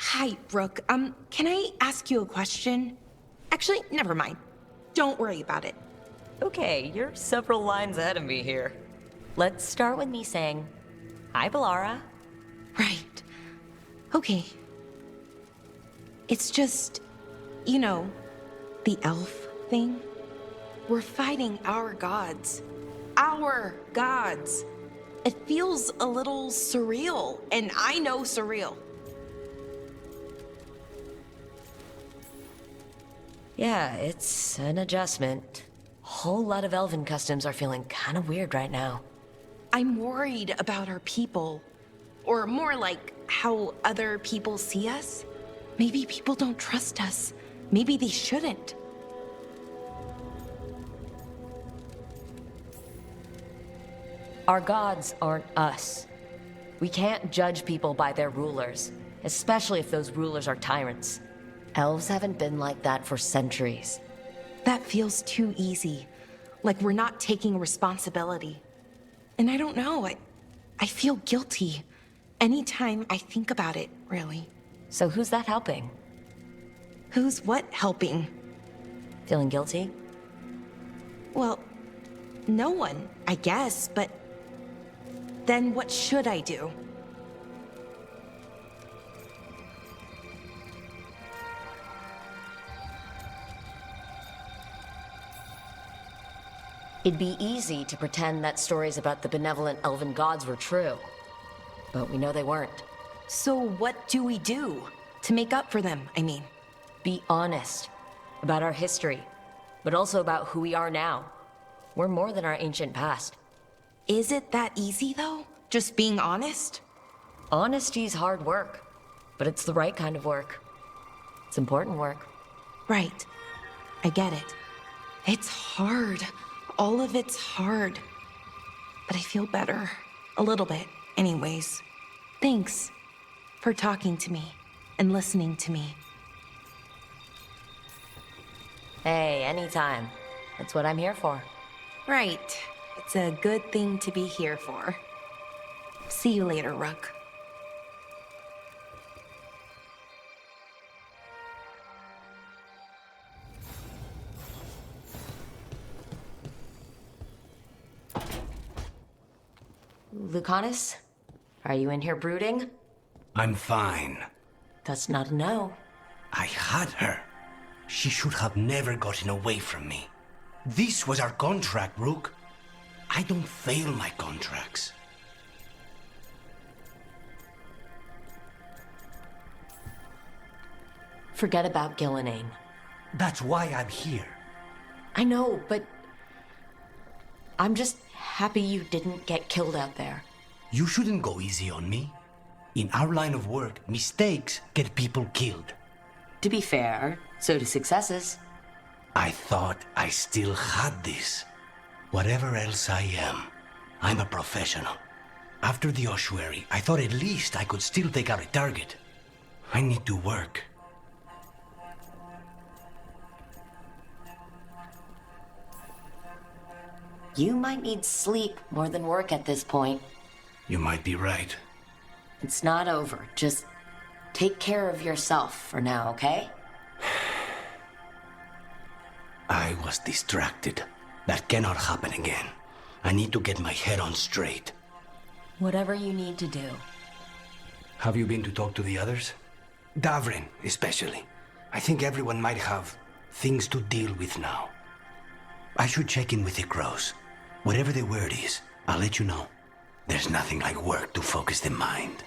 Hi, Brooke. Can I ask you a question? Actually, never mind. Don't worry about it. Okay, you're several lines ahead of me here. Let's start with me saying, hi, Balara. Right. Okay. It's just, you know, the elf thing. We're fighting our gods. Our gods. It feels a little surreal, and I know surreal. Yeah, it's an adjustment. Whole lot of elven customs are feeling kind of weird right now. I'm worried about our people. Or more like how other people see us. Maybe people don't trust us. Maybe they shouldn't. Our gods aren't us. We can't judge people by their rulers, especially if those rulers are tyrants. Elves haven't been like that for centuries. That feels too easy. Like we're not taking responsibility. And I don't know, I feel guilty. Anytime I think about it, really. So who's that helping? Who's what helping? Feeling guilty? Well, no one, I guess, but then what should I do? It'd be easy to pretend that stories about the benevolent elven gods were true. But we know they weren't. So what do we do? To make up for them, I mean. Be honest about our history, but also about who we are now. We're more than our ancient past. Is it that easy, though? Just being honest? Honesty's hard work, but it's the right kind of work. It's important work. Right. I get it. It's hard. All of it's hard. But I feel better. A little bit, anyways. Thanks for talking to me and listening to me. Hey, anytime. That's what I'm here for. Right. It's a good thing to be here for. See you later, Rook. Lucanus? Are you in here brooding? I'm fine. That's not a no. I had her. She should have never gotten away from me. This was our contract, Rook. I don't fail my contracts. Forget about Gillenane. That's why I'm here. I know, but I'm just happy you didn't get killed out there. You shouldn't go easy on me. In our line of work, mistakes get people killed. To be fair, so do successes. I thought I still had this. Whatever else I am, I'm a professional. After the ossuary, I thought at least I could still take out a target. I need to work. You might need sleep more than work at this point. You might be right. It's not over. Just take care of yourself for now, okay? I was distracted. That cannot happen again. I need to get my head on straight. Whatever you need to do. Have you been to talk to the others? Davrin, especially. I think everyone might have things to deal with now. I should check in with the crows. Whatever the word is, I'll let you know. There's nothing like work to focus the mind.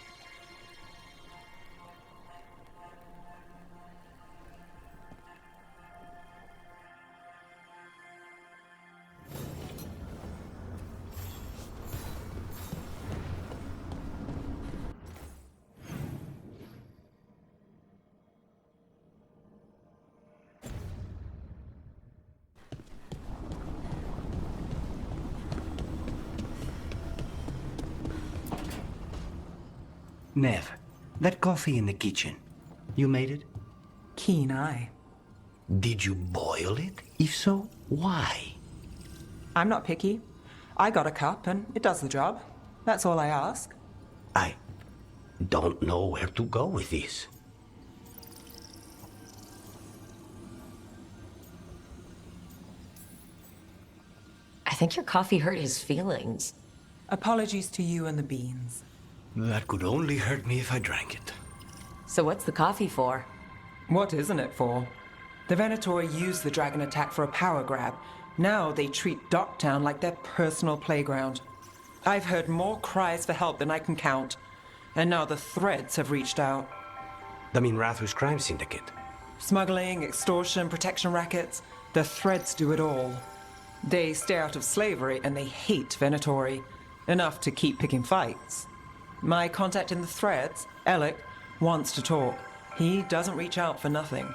Nev, that coffee in the kitchen, you made it? Keen eye. Did you boil it? If so, why? I'm not picky. I got a cup and it does the job. That's all I ask. I don't know where to go with this. I think your coffee hurt his feelings. Apologies to you and the beans. That could only hurt me if I drank it. So what's the coffee for? What isn't it for? The Venator used the dragon attack for a power grab. Now they treat Docktown like their personal playground. I've heard more cries for help than I can count. And now the Threads have reached out. The Minrathus crime syndicate. Smuggling, extortion, protection rackets. The Threads do it all. They stay out of slavery and they hate Venatori. Enough to keep picking fights. My contact in the Threads, Alec, wants to talk. He doesn't reach out for nothing.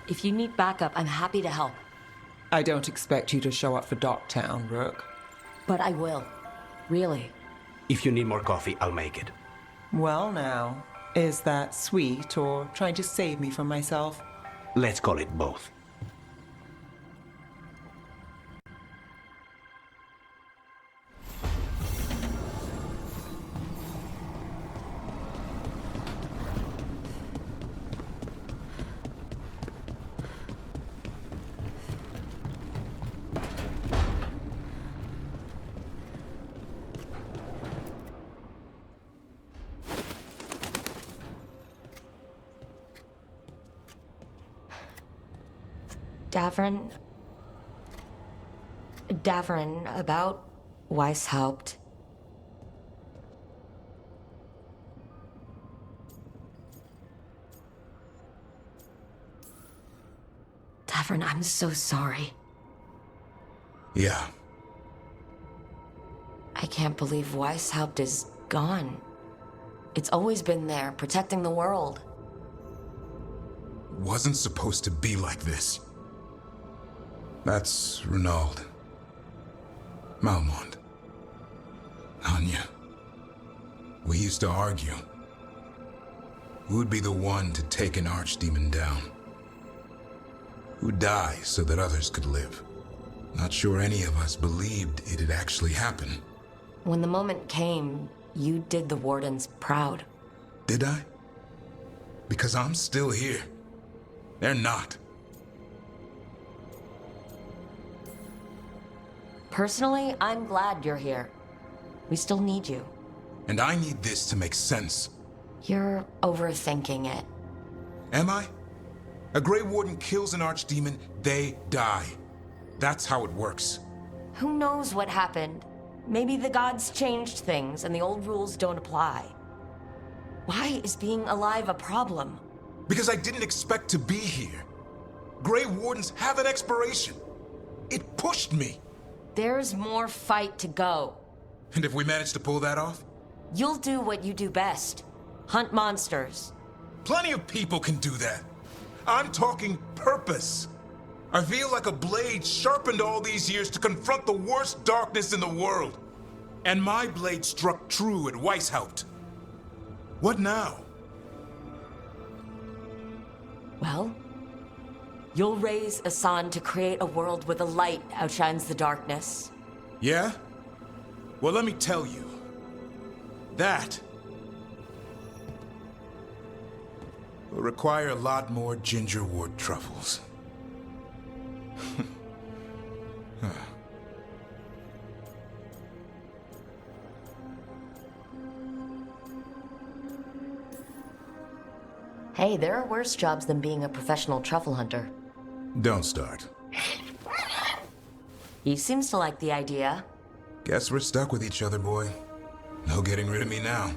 If you need backup, I'm happy to help. I don't expect you to show up for Docktown, Rook. But I will. Really. If you need more coffee, I'll make it. Well now, is that sweet or trying to save me from myself? Let's call it both. Davrin, about Weishaupt. Davrin, I'm so sorry. Yeah. I can't believe Weishaupt is gone. It's always been there, protecting the world. Wasn't supposed to be like this. That's Renaud. Malmont. Anya. We used to argue. Who'd be the one to take an archdemon down? Who'd die so that others could live? Not sure any of us believed it'd actually happen. When the moment came, you did the Wardens proud. Did I? Because I'm still here. They're not. Personally, I'm glad you're here. We still need you. And I need this to make sense. You're overthinking it. Am I? A Grey Warden kills an archdemon, they die. That's how it works. Who knows what happened? Maybe the gods changed things and the old rules don't apply. Why is being alive a problem? Because I didn't expect to be here. Grey Wardens have an expiration. It pushed me. There's more fight to go. And if we manage to pull that off? You'll do what you do best. Hunt monsters. Plenty of people can do that. I'm talking purpose. I feel like a blade sharpened all these years to confront the worst darkness in the world. And my blade struck true at Weishaupt. What now? Well, you'll raise Asan to create a world where the light outshines the darkness. Yeah? Well, let me tell you. That will require a lot more gingerwort truffles. Hey, there are worse jobs than being a professional truffle hunter. Don't start. He seems to like the idea. Guess we're stuck with each other, boy. No getting rid of me now.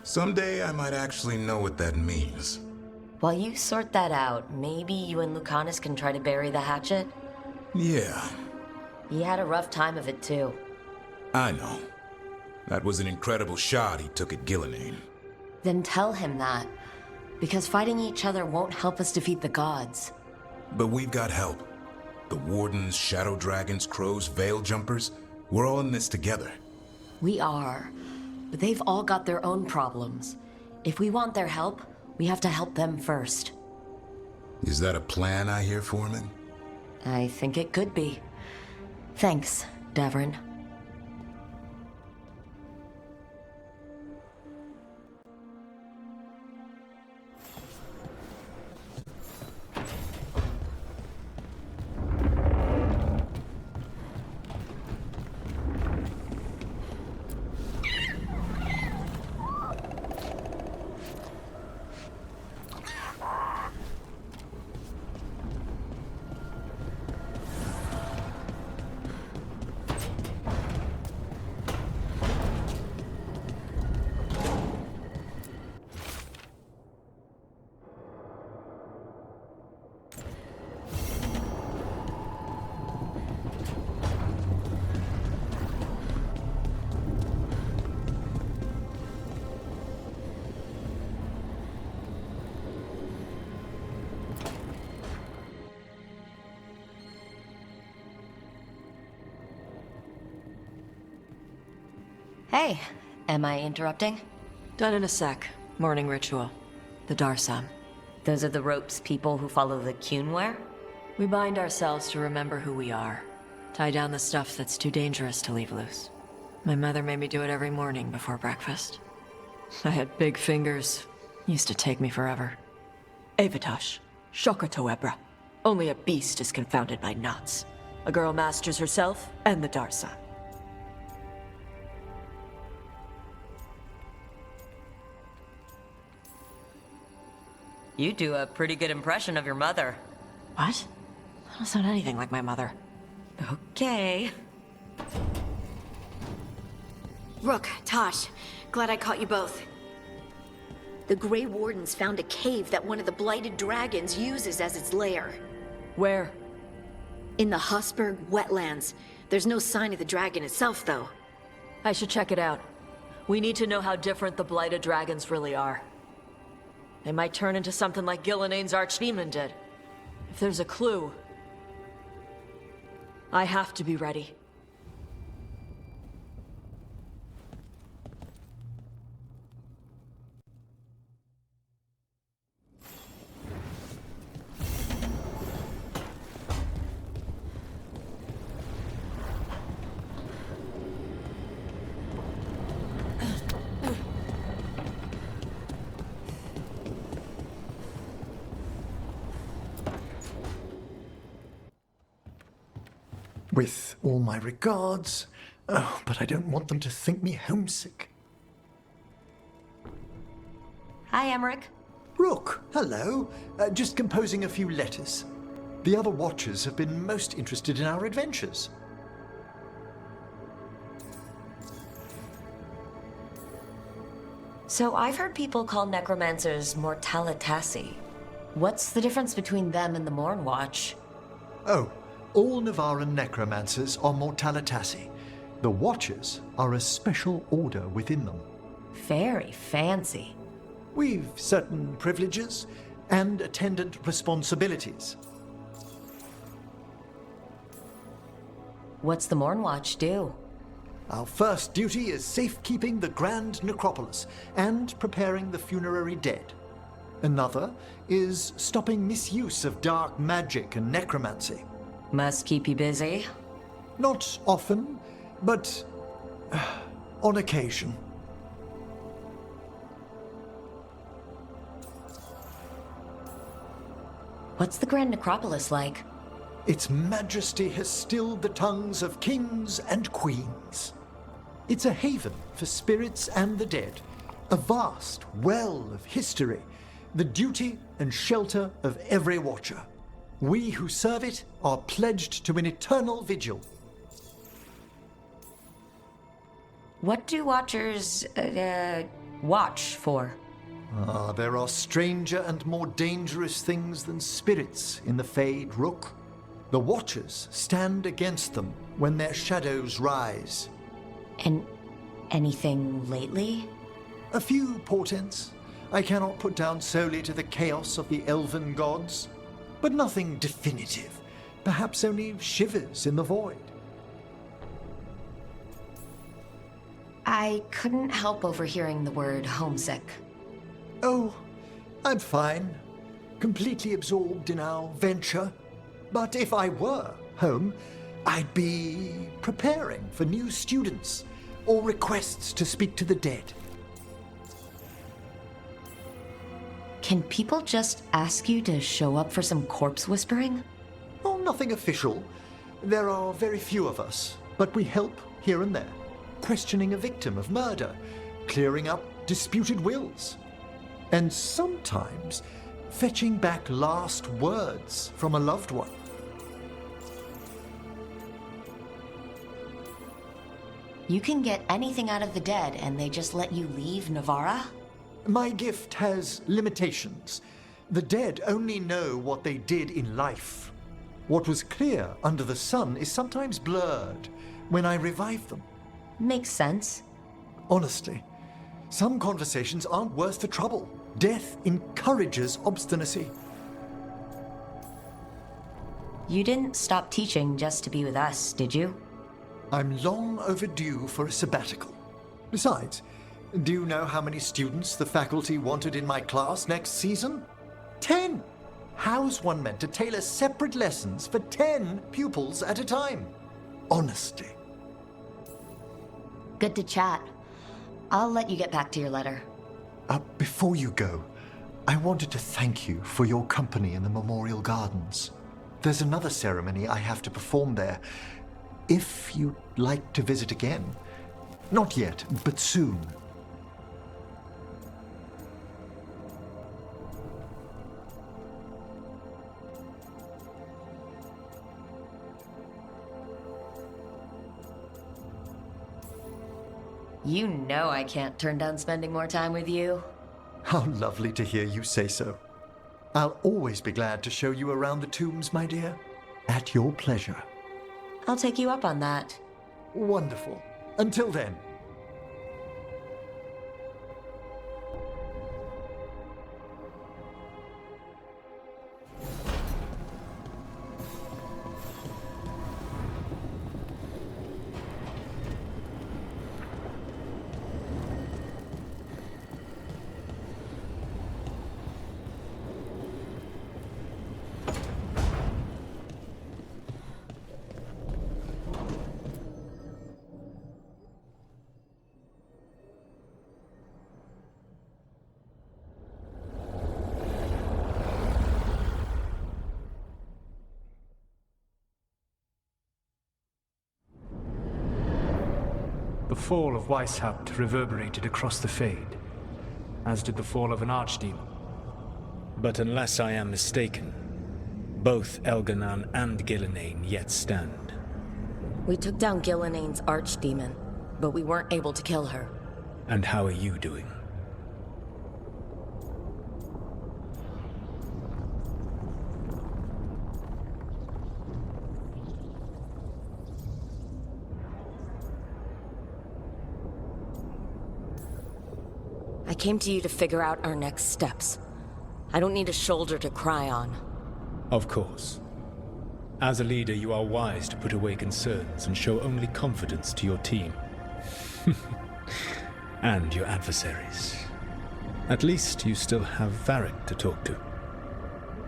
Someday I might actually know what that means. While you sort that out, maybe you and Lucanus can try to bury the hatchet? Yeah, He had a rough time of it too. I know. That was an incredible shot he took at Gillinane. Then tell him that. Because fighting each other won't help us defeat the gods. But we've got help. The Wardens, Shadow Dragons, Crows, Veil Jumpers, we're all in this together. We are. But they've all got their own problems. If we want their help, we have to help them first. Is that a plan I hear, Foreman? I think it could be. Thanks, Davrin. Hey, am I interrupting? Done in a sec. Morning ritual. The Darsam. Those are the ropes people who follow the Qun wear? We bind ourselves to remember who we are. Tie down the stuff that's too dangerous to leave loose. My mother made me do it every morning before breakfast. I had big fingers. Used to take me forever. Avatash. Shokotoebra. Only a beast is confounded by knots. A girl masters herself and the Darsam. You do a pretty good impression of your mother. What? I don't sound anything like my mother. Okay. Rook, Tosh, glad I caught you both. The Grey Wardens found a cave that one of the Blighted Dragons uses as its lair. Where? In the Hosberg wetlands. There's no sign of the dragon itself, though. I should check it out. We need to know how different the Blighted Dragons really are. They might turn into something like Gillenane's archdemon did. If there's a clue, I have to be ready. With all my regards. Oh, but I don't want them to think me homesick. Hi, Emmerich. Rook, hello. Just composing a few letters. The other Watchers have been most interested in our adventures. So I've heard people call necromancers mortalitasi. What's the difference between them and the Morn Watch? Oh, all Navaran necromancers are mortalitasi. The Watchers are a special order within them. Very fancy. We've certain privileges and attendant responsibilities. What's the Morn Watch do? Our first duty is safekeeping the Grand Necropolis and preparing the funerary dead. Another is stopping misuse of dark magic and necromancy. Must keep you busy. Not often, but on occasion. What's the Grand Necropolis like? Its majesty has stilled the tongues of kings and queens. It's a haven for spirits and the dead, a vast well of history, the duty and shelter of every Watcher. We who serve it are pledged to an eternal vigil. What do Watchers, watch for? There are stranger and more dangerous things than spirits in the Fade, Rook. The Watchers stand against them when their shadows rise. And anything lately? A few portents I cannot put down solely to the chaos of the elven gods, but nothing definitive. Perhaps only shivers in the void. I couldn't help overhearing the word homesick. Oh, I'm fine. Completely absorbed in our venture. But if I were home, I'd be preparing for new students or requests to speak to the dead. Can people just ask you to show up for some corpse whispering? Oh, nothing official. There are very few of us, but we help here and there. Questioning a victim of murder, clearing up disputed wills, and sometimes fetching back last words from a loved one. You can get anything out of the dead and they just let you leave Navara? My gift has limitations. The dead only know what they did in life. What was clear under the sun is sometimes blurred when I revive them. Makes sense. Honestly, some conversations aren't worth the trouble. Death encourages obstinacy. You didn't stop teaching just to be with us, did you? I'm long overdue for a sabbatical. Besides, do you know how many students the faculty wanted in my class next season? 10! How's one meant to tailor separate lessons for 10 pupils at a time? Honestly. Good to chat. I'll let you get back to your letter. Before you go, I wanted to thank you for your company in the Memorial Gardens. There's another ceremony I have to perform there. If you'd like to visit again. Not yet, but soon. You know I can't turn down spending more time with you. How lovely to hear you say so. I'll always be glad to show you around the tombs, my dear. At your pleasure. I'll take you up on that. Wonderful. Until then. The fall of Weishaupt reverberated across the Fade, as did the fall of an archdemon. But unless I am mistaken, both Elganan and Gillenane yet stand. We took down Gillenane's archdemon, but we weren't able to kill her. And how are you doing? I came to you to figure out our next steps. I don't need a shoulder to cry on. Of course. As a leader, you are wise to put away concerns and show only confidence to your team. And your adversaries. At least you still have Varric to talk to.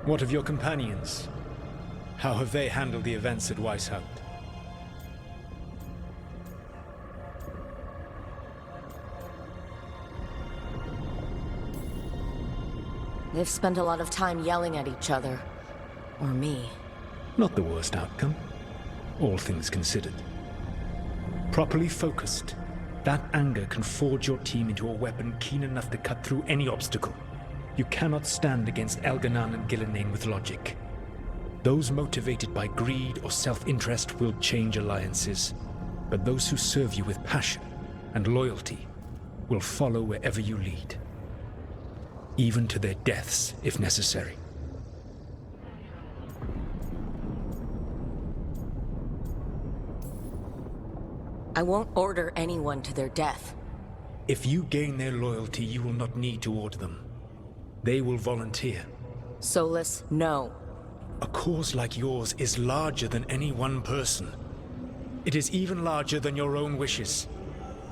What of your companions? How have they handled the events at Weishaupt? They've spent a lot of time yelling at each other. Or me. Not the worst outcome, all things considered. Properly focused, that anger can forge your team into a weapon keen enough to cut through any obstacle. You cannot stand against Elganan and Gillenane with logic. Those motivated by greed or self-interest will change alliances, but those who serve you with passion and loyalty will follow wherever you lead. Even to their deaths, if necessary. I won't order anyone to their death. If you gain their loyalty, you will not need to order them. They will volunteer. Solus, no. A cause like yours is larger than any one person. It is even larger than your own wishes.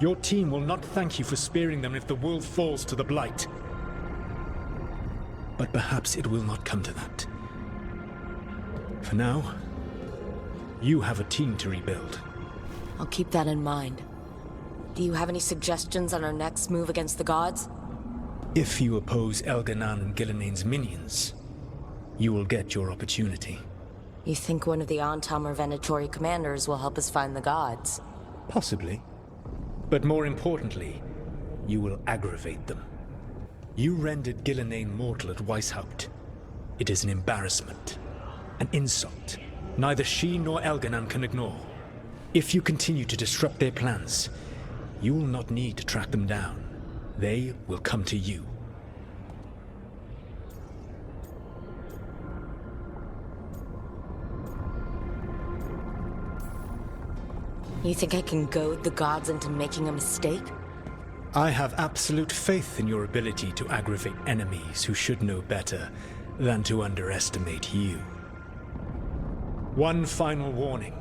Your team will not thank you for sparing them if the world falls to the Blight. But perhaps it will not come to that. For now, you have a team to rebuild. I'll keep that in mind. Do you have any suggestions on our next move against the gods? If you oppose Elganan and Gillenane's minions, you will get your opportunity. You think one of the Antam or Venatori commanders will help us find the gods? Possibly. But more importantly, you will aggravate them. You rendered Gillenane mortal at Weishaupt. It is an embarrassment, an insult, neither she nor Elganan can ignore. If you continue to disrupt their plans, you will not need to track them down. They will come to you. You think I can goad the gods into making a mistake? I have absolute faith in your ability to aggravate enemies who should know better than to underestimate you. One final warning.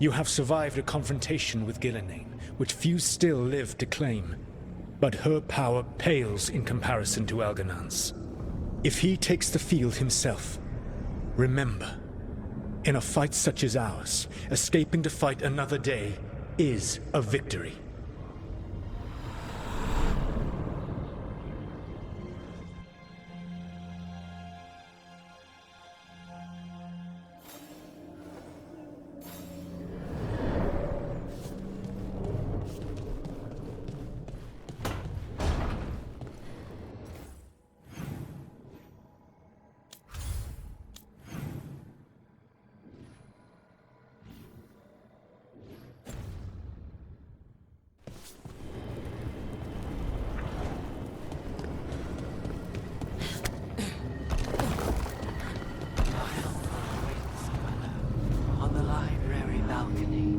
You have survived a confrontation with Gillenane, which few still live to claim. But her power pales in comparison to Elganan's. If he takes the field himself, remember, in a fight such as ours, escaping to fight another day is a victory. On the library balcony.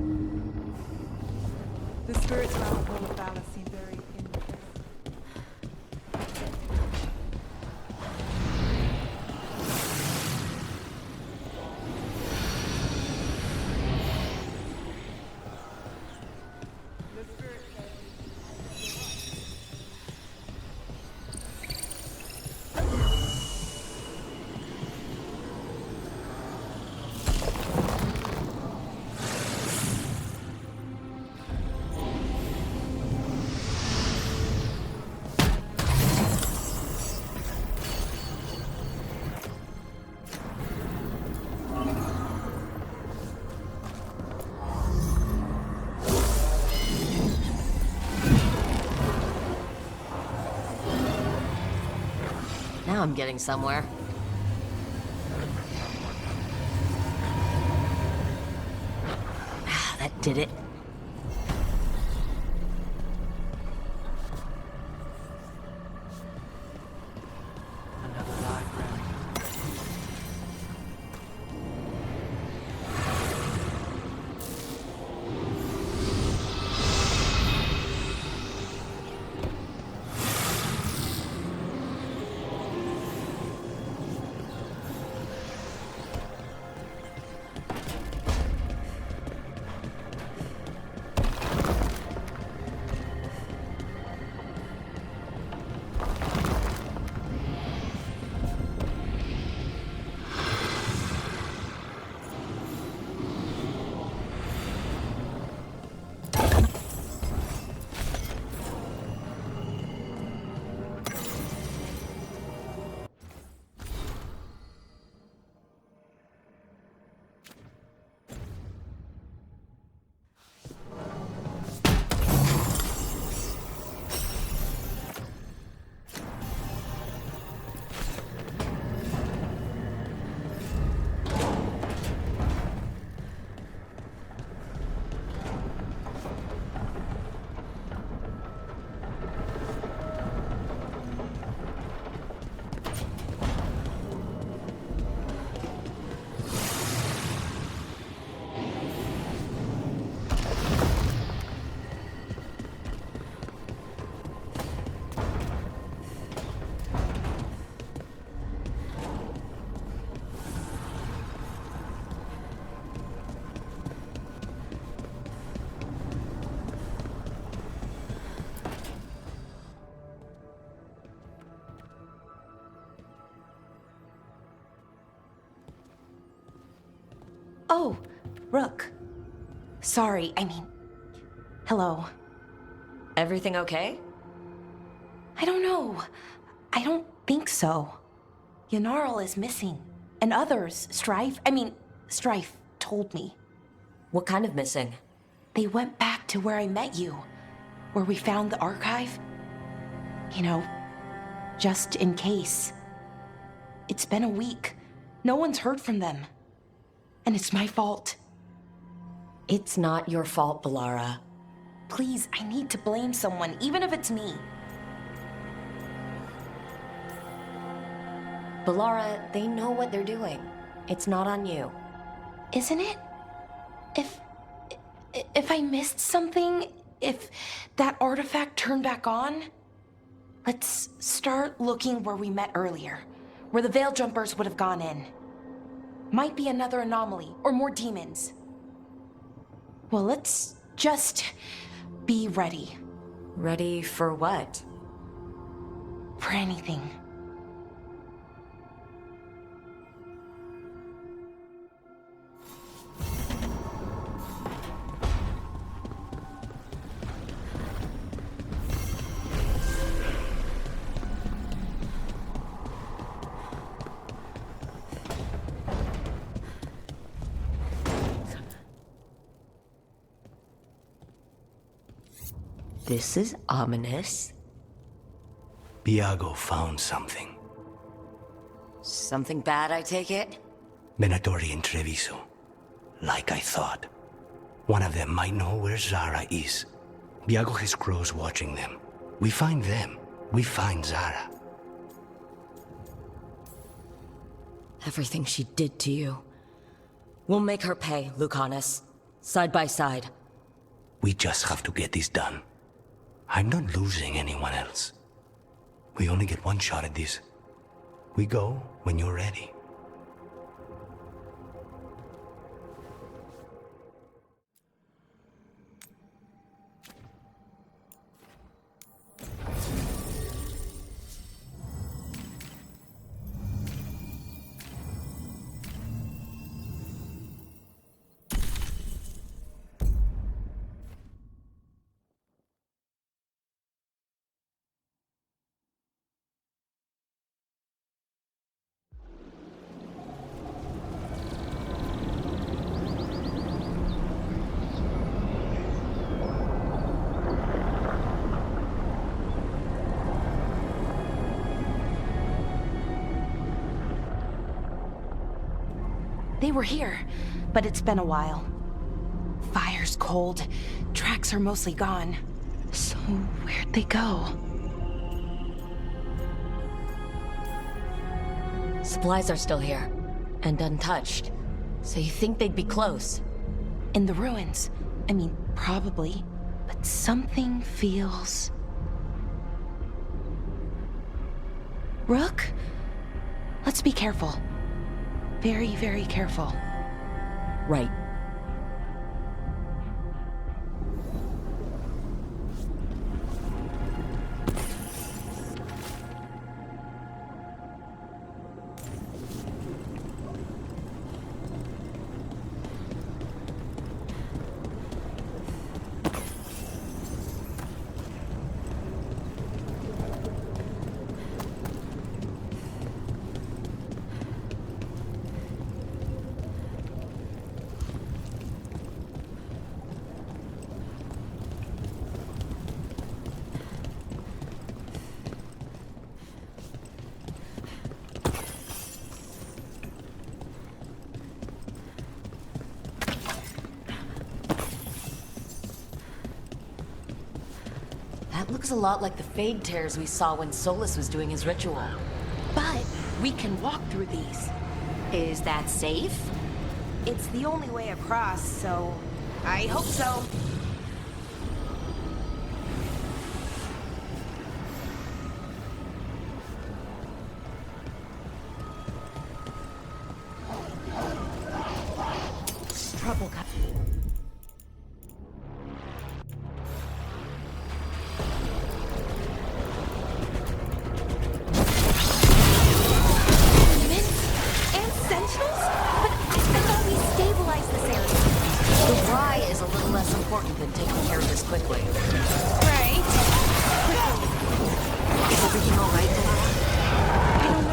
The spirits around the Hall of Valor seem very interesting. Now I'm getting somewhere. Ah, that did it. Another library. Oh, Rook. Sorry, hello. Everything okay? I don't know. I don't think so. Yanarl is missing. And others, Strife told me. What kind of missing? They went back to where I met you, where we found the archive. You know, just in case. It's been a week. No one's heard from them. And it's my fault. It's not your fault, Bellara. Please, I need to blame someone, even if it's me. Bellara, they know what they're doing. It's not on you. Isn't it? If I missed something, if that artifact turned back on, let's start looking where we met earlier, where the Veil Jumpers would have gone in. Might be another anomaly, or more demons. Well, let's just be ready Ready for what? for anything. This is ominous. Biago found something. Something bad, I take it? Venatori and Treviso. Like I thought. One of them might know where Zara is. Biago has crows watching them. We find them. We find Zara. Everything she did to you. We'll make her pay, Lucanus. Side by side. We just have to get this done. I'm not losing anyone else. We only get one shot at this. We go when you're ready. They were here, but it's been a while. Fire's cold, tracks are mostly gone. So where'd they go? Supplies are still here, and untouched. So you think they'd be close? In the ruins. I mean, probably. But something feels... Rook? Let's be careful. Very, very careful. Right. That looks a lot like the Fade Tears we saw when Solus was doing his ritual. But we can walk through these. Is that safe? It's the only way across, so I hope so. Trouble coming. Important than taking care of this quickly. Right. Is everything all right, Delilah? I don't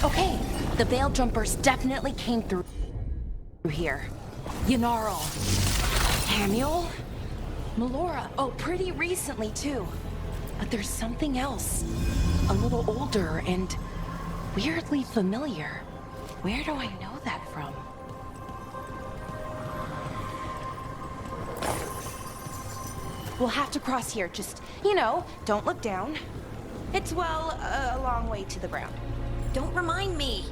know. Okay, the Veil Jumpers definitely came through here. Yanarl. Hamiel? Melora. Oh, pretty recently, too. But there's something else. A little older and weirdly familiar. Where do I know that from? We'll have to cross here. Just, don't look down. It's, well, a long way to the ground. Don't remind me.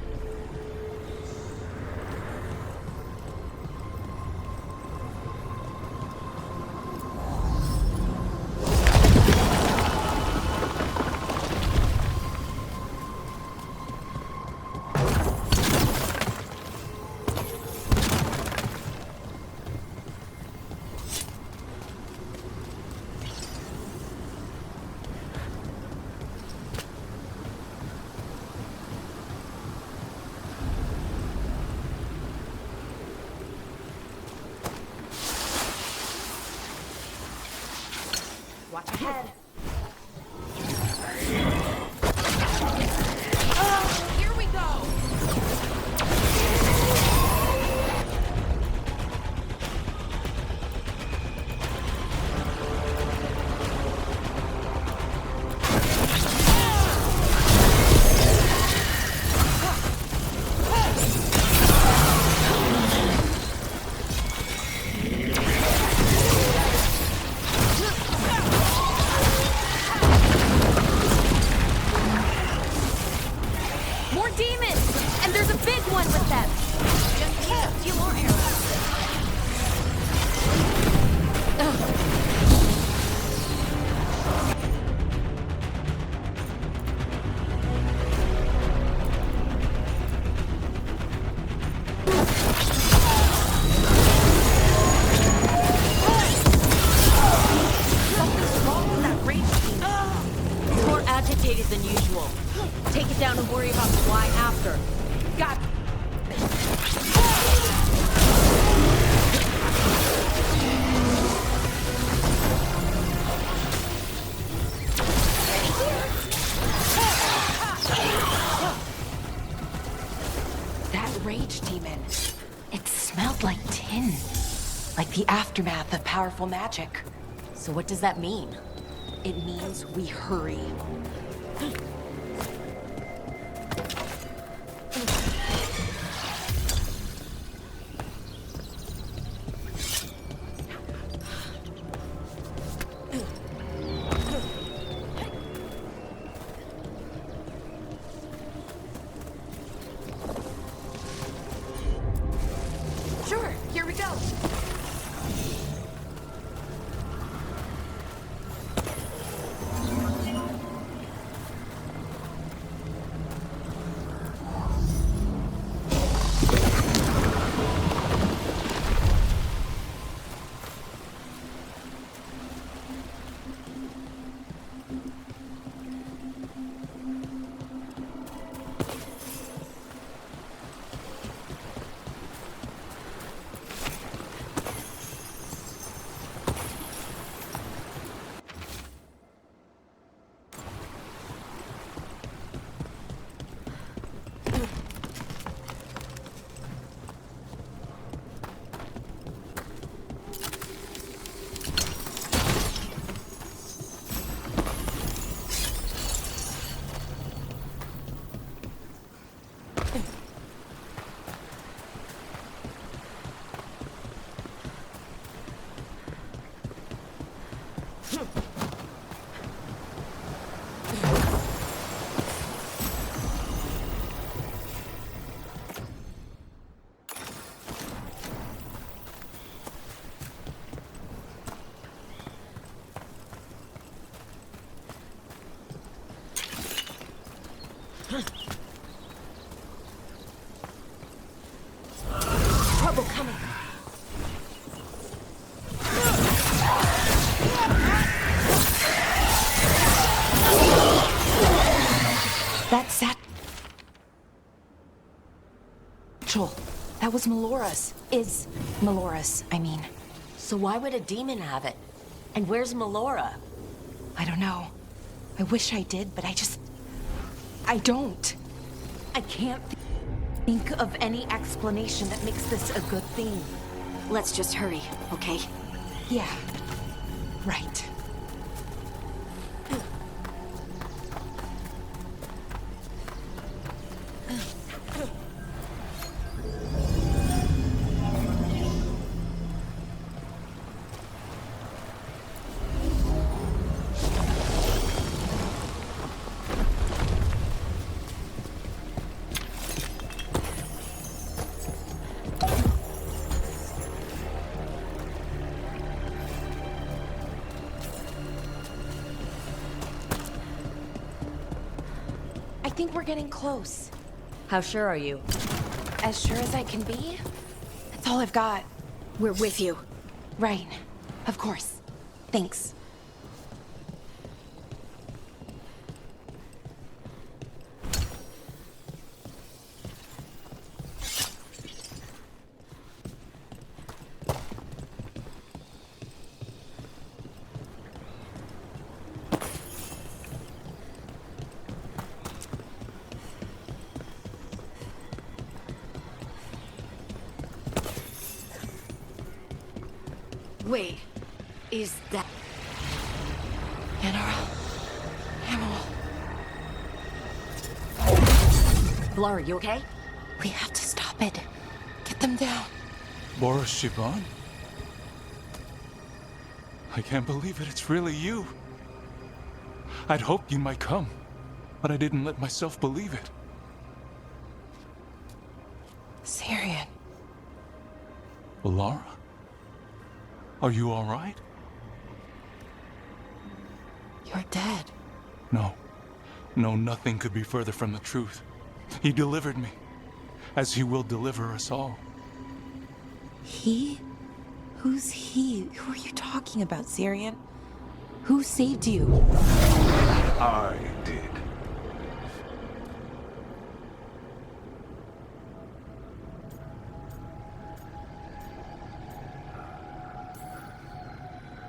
Watch ahead. Here we go! More demons! And there's a big one with them! Just need a few more arrows. Something's wrong with that rage team. It's more agitated than usual. Take it down and worry about the why after. Got that rage demon. It smelled like tin. Like the aftermath of powerful magic. So what does that mean? It means we hurry. Sure, here we go. Trouble coming. That's that. Joel, that was Melora's. Is Melora's, I mean. So why would a demon have it? And where's Melora? I don't know. I wish I did, but I don't. I can't think of any explanation that makes this a good thing. Let's just hurry, okay? Yeah, right. I think we're getting close. How sure are you? As sure as I can be. That's all I've got. We're with you. Right. Of course. Thanks. Wait, is that... General. Laura, you okay? We have to stop it. Get them down. Boris Shiban? I can't believe it. It's really you. I'd hoped you might come, but I didn't let myself believe it. Syrian. Laura? Are you all right? You're dead. No. No, nothing could be further from the truth. He delivered me, as he will deliver us all. He? Who's he? Who are you talking about, Syrian? Who saved you? I did.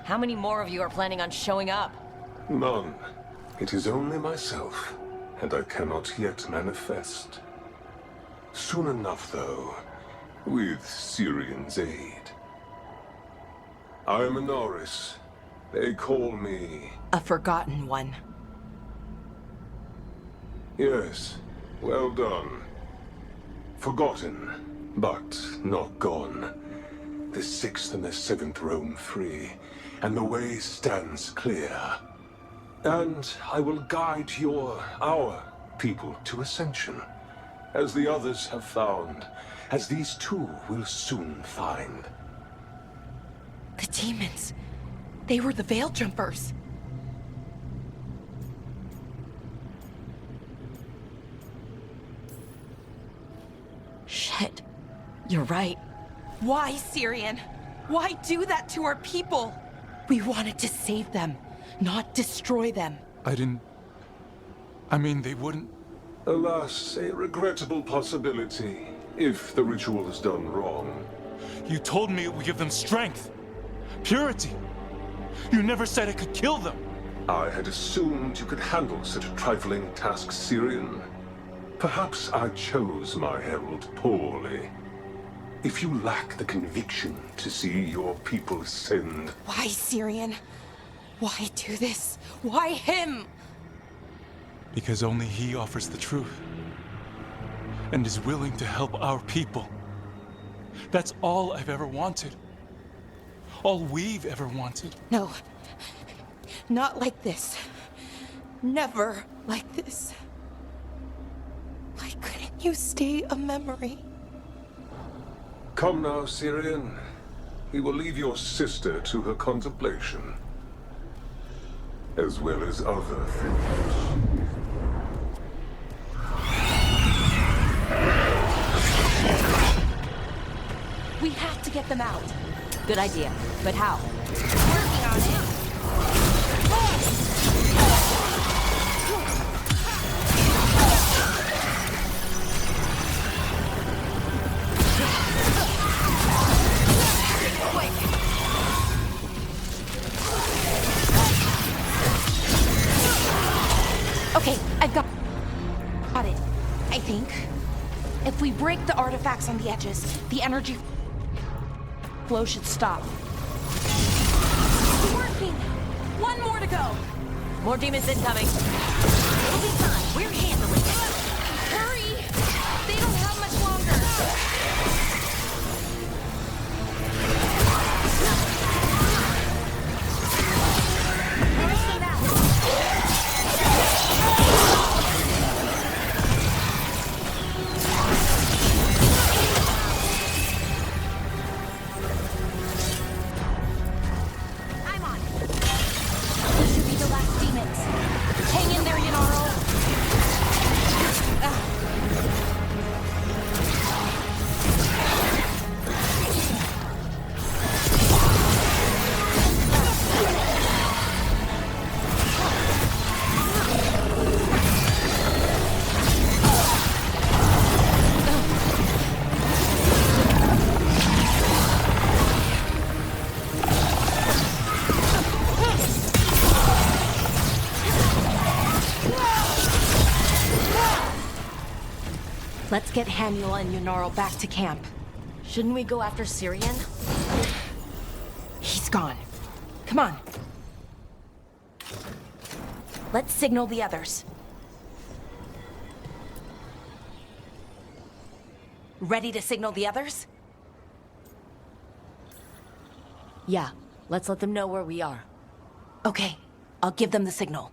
How many more of you are planning on showing up? None. It is only myself, and I cannot yet manifest. Soon enough, though, with Syrian's aid. I am a Norris. They call me... A forgotten one. Yes, well done. Forgotten, but not gone. The 6th and the 7th roam free, and the way stands clear. And I will guide our people to ascension, as the others have found, as these two will soon find. The demons. They were the Veil Jumpers. Shit. You're right. Why, Syrian? Why do that to our people? We wanted to save them, not destroy them. I mean, they wouldn't... Alas, a regrettable possibility, if the ritual is done wrong. You told me it would give them strength, purity. You never said it could kill them. I had assumed you could handle such a trifling task, Syrian. Perhaps I chose my herald poorly. If you lack the conviction to see your people ascend... Why, Syrian? Why do this? Why him? Because only he offers the truth. And is willing to help our people. That's all I've ever wanted. All we've ever wanted. No. Not like this. Never like this. Why couldn't you stay a memory? Come now, Syrian. We will leave your sister to her contemplation. As well as other things. We have to get them out. Good idea. But how? Working on it. Okay, I've got it, I think. If we break the artifacts on the edges, the energy flow should stop. It's working! One more to go! More demons incoming. It'll be fine. We're handling it. Hurry! They don't have much longer! Let's get Hanula and Yunaro back to camp. Shouldn't we go after Syrian? He's gone. Come on. Let's signal the others. Ready to signal the others? Yeah, let's let them know where we are. Okay, I'll give them the signal.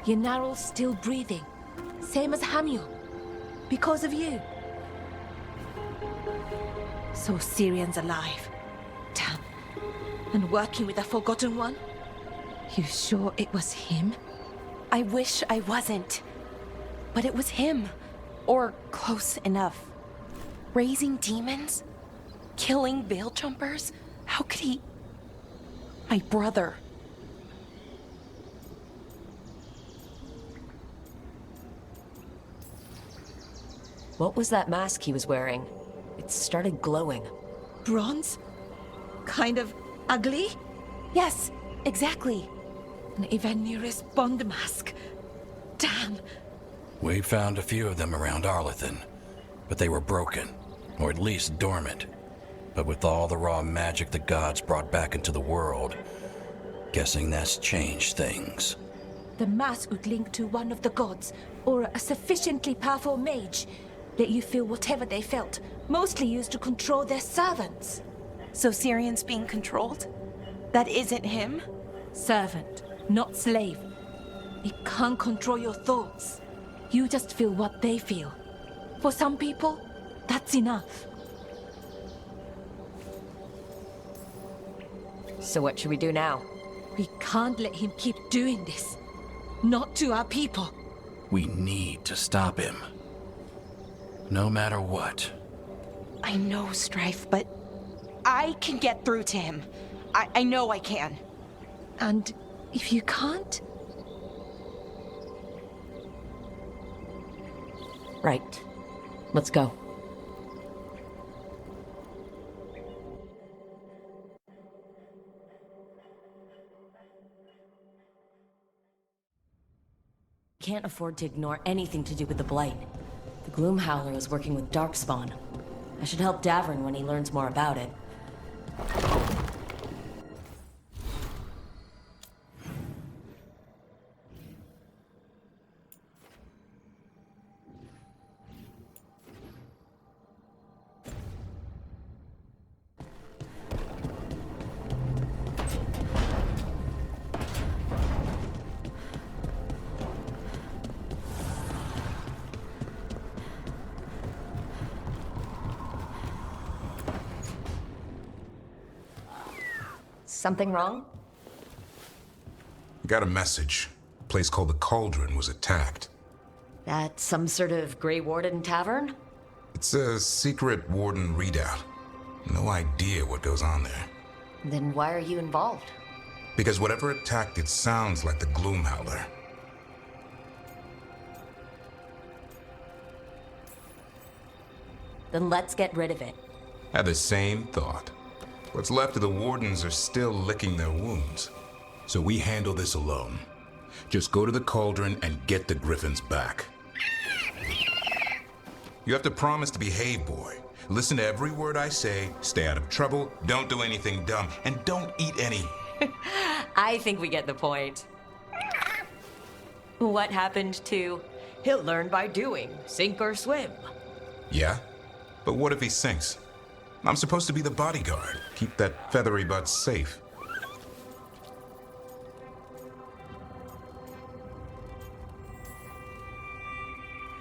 Yanaral's still breathing. Same as Hamiel. Because of you. So Syrian's alive. Damn. And working with the Forgotten One? You sure it was him? I wish I wasn't. But it was him. Or close enough. Raising demons? Killing veil jumpers? How could he... My brother. What was that mask he was wearing? It started glowing. Bronze? Kind of ugly? Yes, exactly. An Evanirus Bond mask. Damn. We found a few of them around Arlethan, but they were broken, or at least dormant. But with all the raw magic the gods brought back into the world, guessing that's changed things. The mask would link to one of the gods, or a sufficiently powerful mage. Let you feel whatever they felt, mostly used to control their servants. So Syrian's being controlled? That isn't him? Servant, not slave. It can't control your thoughts. You just feel what they feel. For some people, that's enough. So what should we do now? We can't let him keep doing this. Not to our people. We need to stop him. No matter what. I know, Strife, but I can get through to him. I know I can. And if you can't? Right. Let's go. Can't afford to ignore anything to do with the Blight. The Gloom Howler is working with Darkspawn. I should help Davern when he learns more about it. Something wrong? Got a message. A place called the Cauldron was attacked. At some sort of Grey Warden tavern? It's a secret Warden readout. No idea what goes on there. Then why are you involved? Because whatever attacked it sounds like the Gloom Howler. Then let's get rid of it. Had the same thought. What's left of the Wardens are still licking their wounds. So we handle this alone. Just go to the Cauldron and get the Griffins back. You have to promise to behave, boy. Listen to every word I say, stay out of trouble, don't do anything dumb, and don't eat any. I think we get the point. What happened to he'll learn by doing, sink or swim? Yeah? But what if he sinks? I'm supposed to be the bodyguard. Keep that feathery butt safe.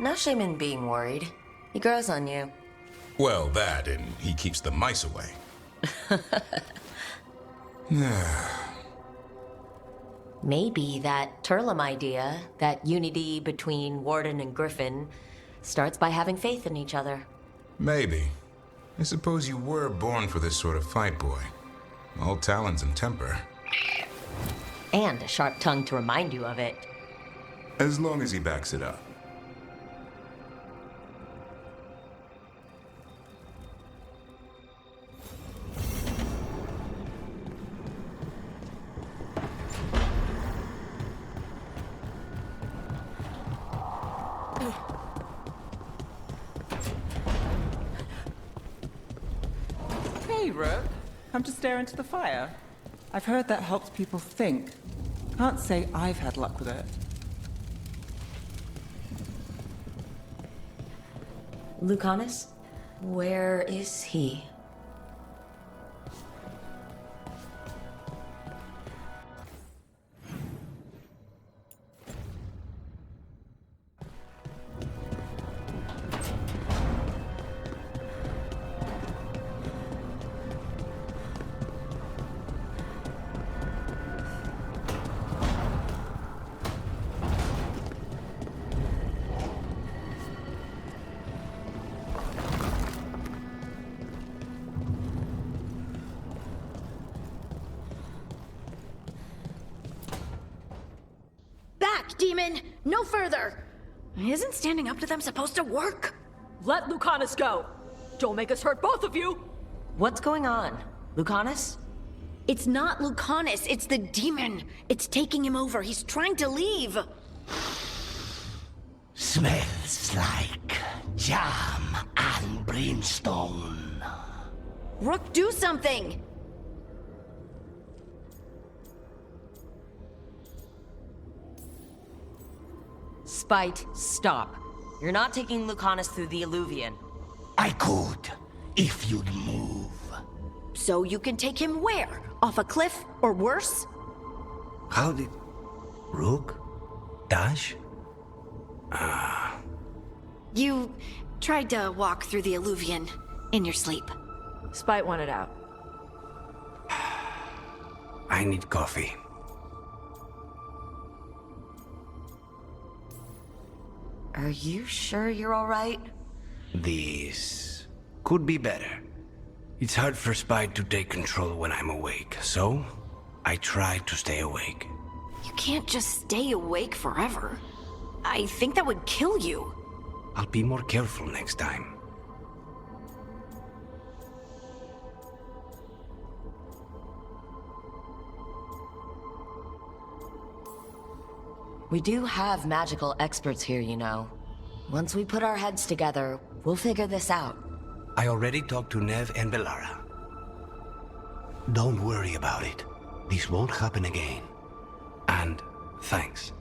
No shame in being worried. He grows on you. Well, that, and he keeps the mice away. Maybe that Turlum idea, that unity between Warden and Griffin, starts by having faith in each other. Maybe. I suppose you were born for this sort of fight, boy. All talons and temper. And a sharp tongue to remind you of it. As long as he backs it up. Time to stare into the fire. I've heard that helps people think. Can't say I've had luck with it. Lucanus? Where is he? Demon! No further! Isn't standing up to them supposed to work? Let Lucanus go! Don't make us hurt both of you! What's going on? Lucanus? It's not Lucanus, it's the demon. It's taking him over. He's trying to leave. Smells like jam and brimstone. Rook, do something! Spite, stop. You're not taking Lucanus through the Illuvian. I could, if you'd move. So you can take him where? Off a cliff, or worse? How did... Rook? Dash? You tried to walk through the Illuvian in your sleep. Spite wanted out. I need coffee. Are you sure you're all right? This could be better. It's hard for Spite to take control when I'm awake, so I try to stay awake. You can't just stay awake forever. I think that would kill you. I'll be more careful next time. We do have magical experts here, you know. Once we put our heads together, we'll figure this out. I already talked to Nev and Bellara. Don't worry about it. This won't happen again. And thanks.